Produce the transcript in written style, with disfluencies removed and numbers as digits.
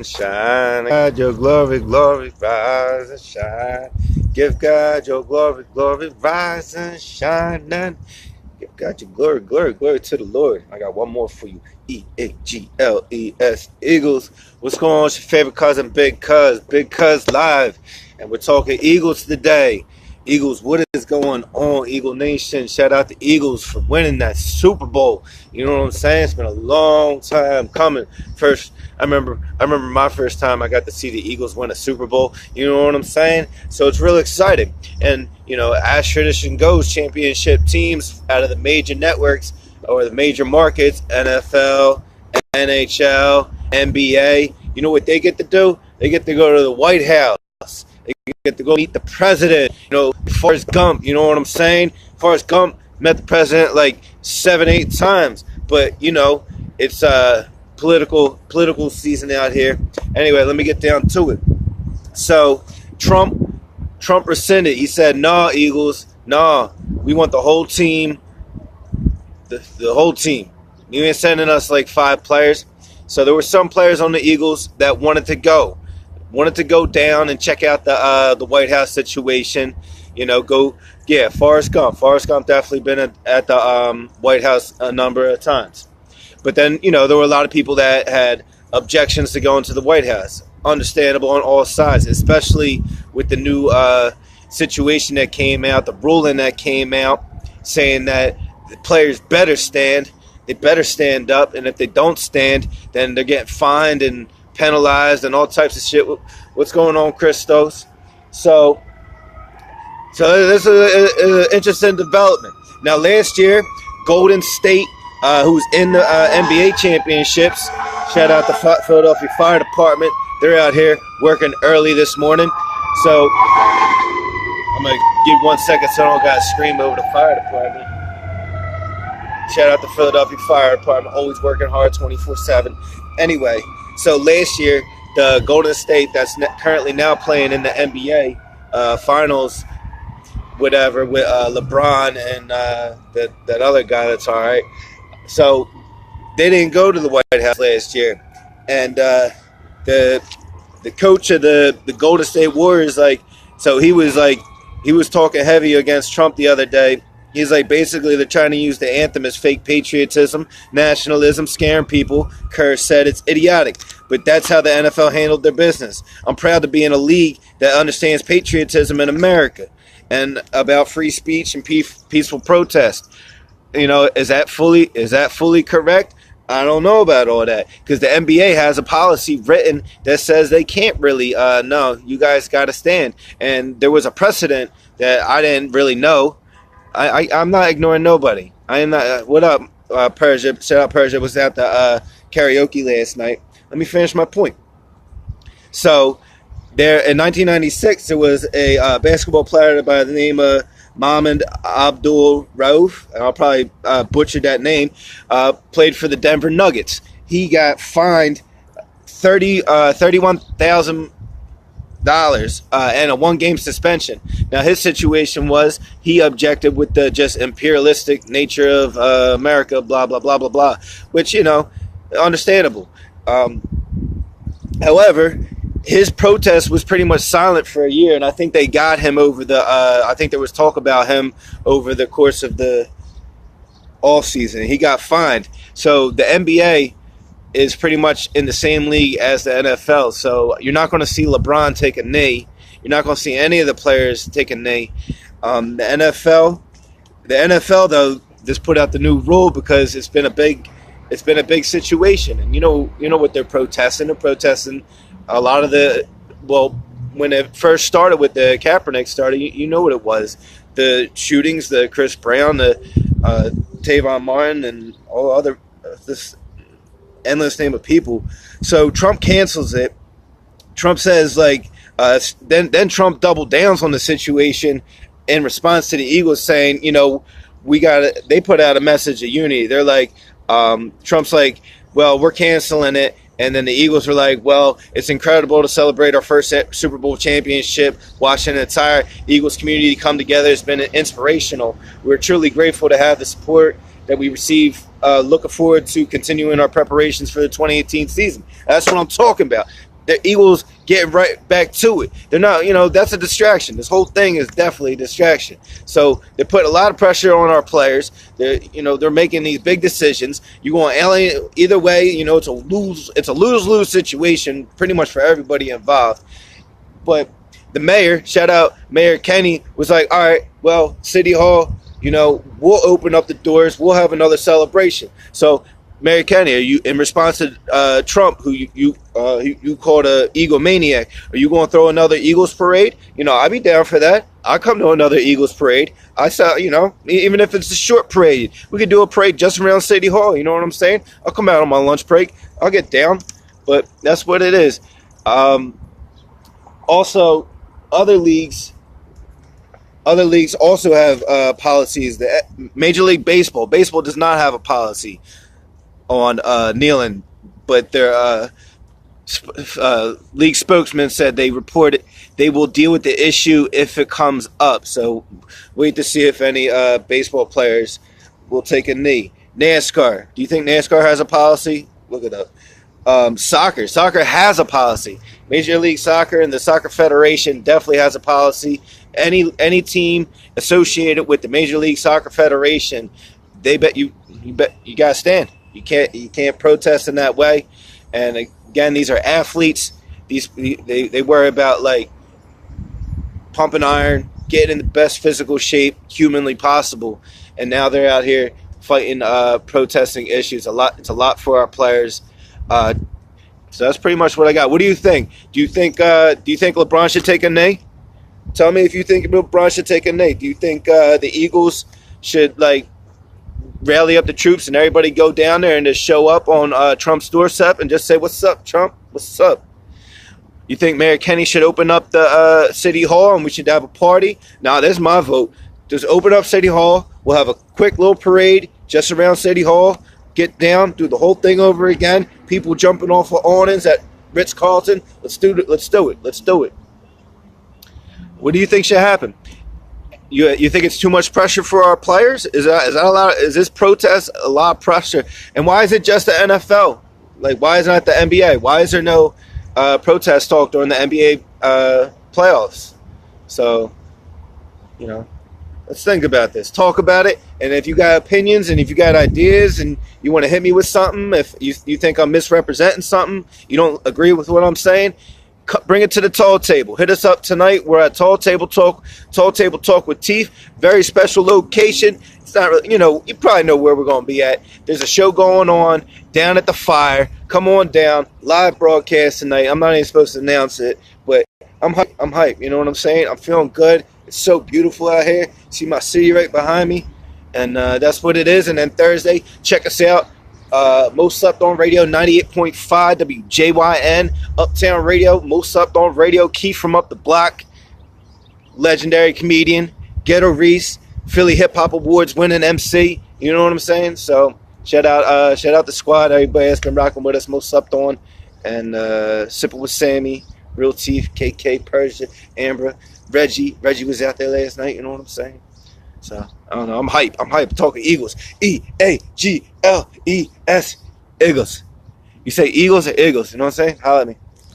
Shine, God, your glory, glory, rise and shine. Give God your glory, glory, rise and shine. None. Give God your glory, glory, glory to the Lord. I got one more for you. Eagles. Eagles. What's going on? It's your favorite cousin, Big Cuz live. And we're talking Eagles today. Eagles, what is going on, Eagle Nation? Shout out to Eagles for winning that Super Bowl. You know what I'm saying? It's been a long time coming. I remember my first time I got to see the Eagles win a Super Bowl. You know what I'm saying? So it's real exciting. And, as tradition goes, championship teams out of the major networks or the major markets, NFL, NHL, NBA, you know what they get to do? They get to go to the White House. They get to go meet the president. Forrest Gump, you know what I'm saying? Forrest Gump met the president like 7, 8 times. But, it's political season out here. Anyway, let me get down to it. So, Trump rescinded. He said, "Nah, Eagles, nah. We want the whole team. The whole team. You ain't sending us like 5 players." So there were some players on the Eagles that wanted to go down and check out the White House situation. Forrest Gump. Forrest Gump definitely been at the White House a number of times. But then, there were a lot of people that had objections to going to the White House. Understandable on all sides, especially with the new situation that came out, the ruling that came out, saying that the players better stand. They better stand up, and if they don't stand, then they're getting fined and penalized and all types of shit. What's going on, Christos? So this is an interesting development. Now, last year, Golden State, who's in the NBA championships, shout out to Philadelphia Fire Department. They're out here working early this morning. So I'm going to give 1 second so I don't got to scream over the fire department. Shout out to Philadelphia Fire Department, always working hard 24/7. Anyway, so last year, the Golden State that's currently now playing in the NBA finals, whatever, with Lebron and that other guy that's all right. So they didn't go to the White House last year. And the coach of the Golden State Warriors, he was talking heavy against Trump the other day. He's like, basically, they're trying to use the anthem as fake patriotism, nationalism, scaring people. Kerr said it's idiotic. But that's how the NFL handled their business. I'm proud to be in a league that understands patriotism in America and about free speech and peaceful protest. Is that fully correct? I don't know about all that, because the NBA has a policy written that says they can't really, no, you guys got to stand. And there was a precedent that I didn't really know. I'm not ignoring nobody. I am not. What up, Persia? Shout out, Persia. Was at the karaoke last night. Let me finish my point. So, there in 1996, there was a basketball player by the name of Mohamed Abdul Rauf. I'll probably butcher that name. Played for the Denver Nuggets. He got fined $31,000 and a 1-game suspension. Now, his situation was he objected with the just imperialistic nature of America, blah, blah, blah, blah, blah, which, understandable. However, his protest was pretty much silent for a year, and I think they got him over I think there was talk about him over the course of the offseason. He got fined. So the NBA is pretty much in the same league as the NFL. So you're not going to see LeBron take a knee. You're not going to see any of the players take a knee. The NFL though just put out the new rule because it's been a big situation. And you know what they're protesting. They're protesting a lot of when it first started with the Kaepernick started. You know what it was. The shootings, the Chris Brown, the Tavon Martin, and all other this endless name of people. So Trump cancels it. Trump says then Trump doubled down on the situation in response to the Eagles saying, they put out a message of unity. They're like, Trump's like, well, we're canceling it. And then the Eagles were like, well, it's incredible to celebrate our first Super Bowl championship, watching the entire Eagles community come together. It's been inspirational. We're truly grateful to have the support that we receive. Looking forward to continuing our preparations for the 2018 season. That's what I'm talking about. the Eagles getting right back to it. They're not, that's a distraction. This whole thing is definitely a distraction. So they put a lot of pressure on our players. They're making these big decisions. You're going to alienate either way. It's a lose-lose situation pretty much for everybody involved. But the mayor, shout out Mayor Kenny, was like, all right, well, City Hall, we'll open up the doors. We'll have another celebration. So, Mayor Kenny, are you, in response to Trump, who you called a egomaniac, are you going to throw another Eagles parade? I'd be down for that. I'll come to another Eagles parade. I saw, even if it's a short parade, we could do a parade just around City Hall. You know what I'm saying? I'll come out on my lunch break. I'll get down. But that's what it is. Also, other leagues also have policies. The Major League Baseball does not have a policy on kneeling, but their league spokesman said they will deal with the issue if it comes up. So wait to see if any baseball players will take a knee. NASCAR. Do you think NASCAR has a policy? Look it up. Soccer has a policy. Major League Soccer and the Soccer Federation definitely has a policy. Any team associated with the Major League Soccer Federation, you gotta stand. You can't protest in that way. And again, these are athletes. They worry about like pumping iron, getting in the best physical shape humanly possible, and now they're out here fighting, protesting issues. It's a lot for our players. So that's pretty much what I got. What do you think? Do you think LeBron should take a knee? Tell me if you think LeBron should take a knee. Do you think the Eagles should rally up the troops and everybody go down there and just show up on Trump's doorstep and just say, "What's up, Trump? What's up?" You think Mayor Kenny should open up the City Hall and we should have a party? Nah, there's my vote. Just open up City Hall. We'll have a quick little parade just around City Hall. Get down, do the whole thing over again. People jumping off of awnings at Ritz-Carlton. Let's do it. What do you think should happen? You think it's too much pressure for our players? Is that a lot? Is this protest a lot of pressure? And why is it just the NFL? Why is it not the NBA? Why is there no protest talk during the NBA playoffs? So, let's think about this. Talk about it. And if you got opinions and if you got ideas and you want to hit me with something, if you think I'm misrepresenting something, you don't agree with what I'm saying, bring it to the Tall Table. Hit us up tonight. We're at Tall Table Talk with Teef. Very special location. It's not really, you probably know where we're going to be at. There's a show going on down at the Fire. Come on down. Live broadcast tonight. I'm not even supposed to announce it, but I'm hyped. You know what I'm saying? I'm feeling good. It's so beautiful out here. See my city right behind me. And that's what it is. And then Thursday, check us out. Most Slept On Radio, 98.5 WJYN, Uptown Radio, Most Slept On Radio, Keith from up the block, legendary comedian, Ghetto Reese, Philly Hip Hop Awards winning MC. You know what I'm saying? So shout out the squad, everybody that's been rocking with us, Most Slept On, and Sipping with Sammy, Real Teef, KK, Persia, Ambra, Reggie was out there last night. You know what I'm saying? So, I don't know. I'm hype. Talking Eagles. E-A-G-L-E-S. Eagles. You say Eagles or Eagles? You know what I'm saying? Holla at me.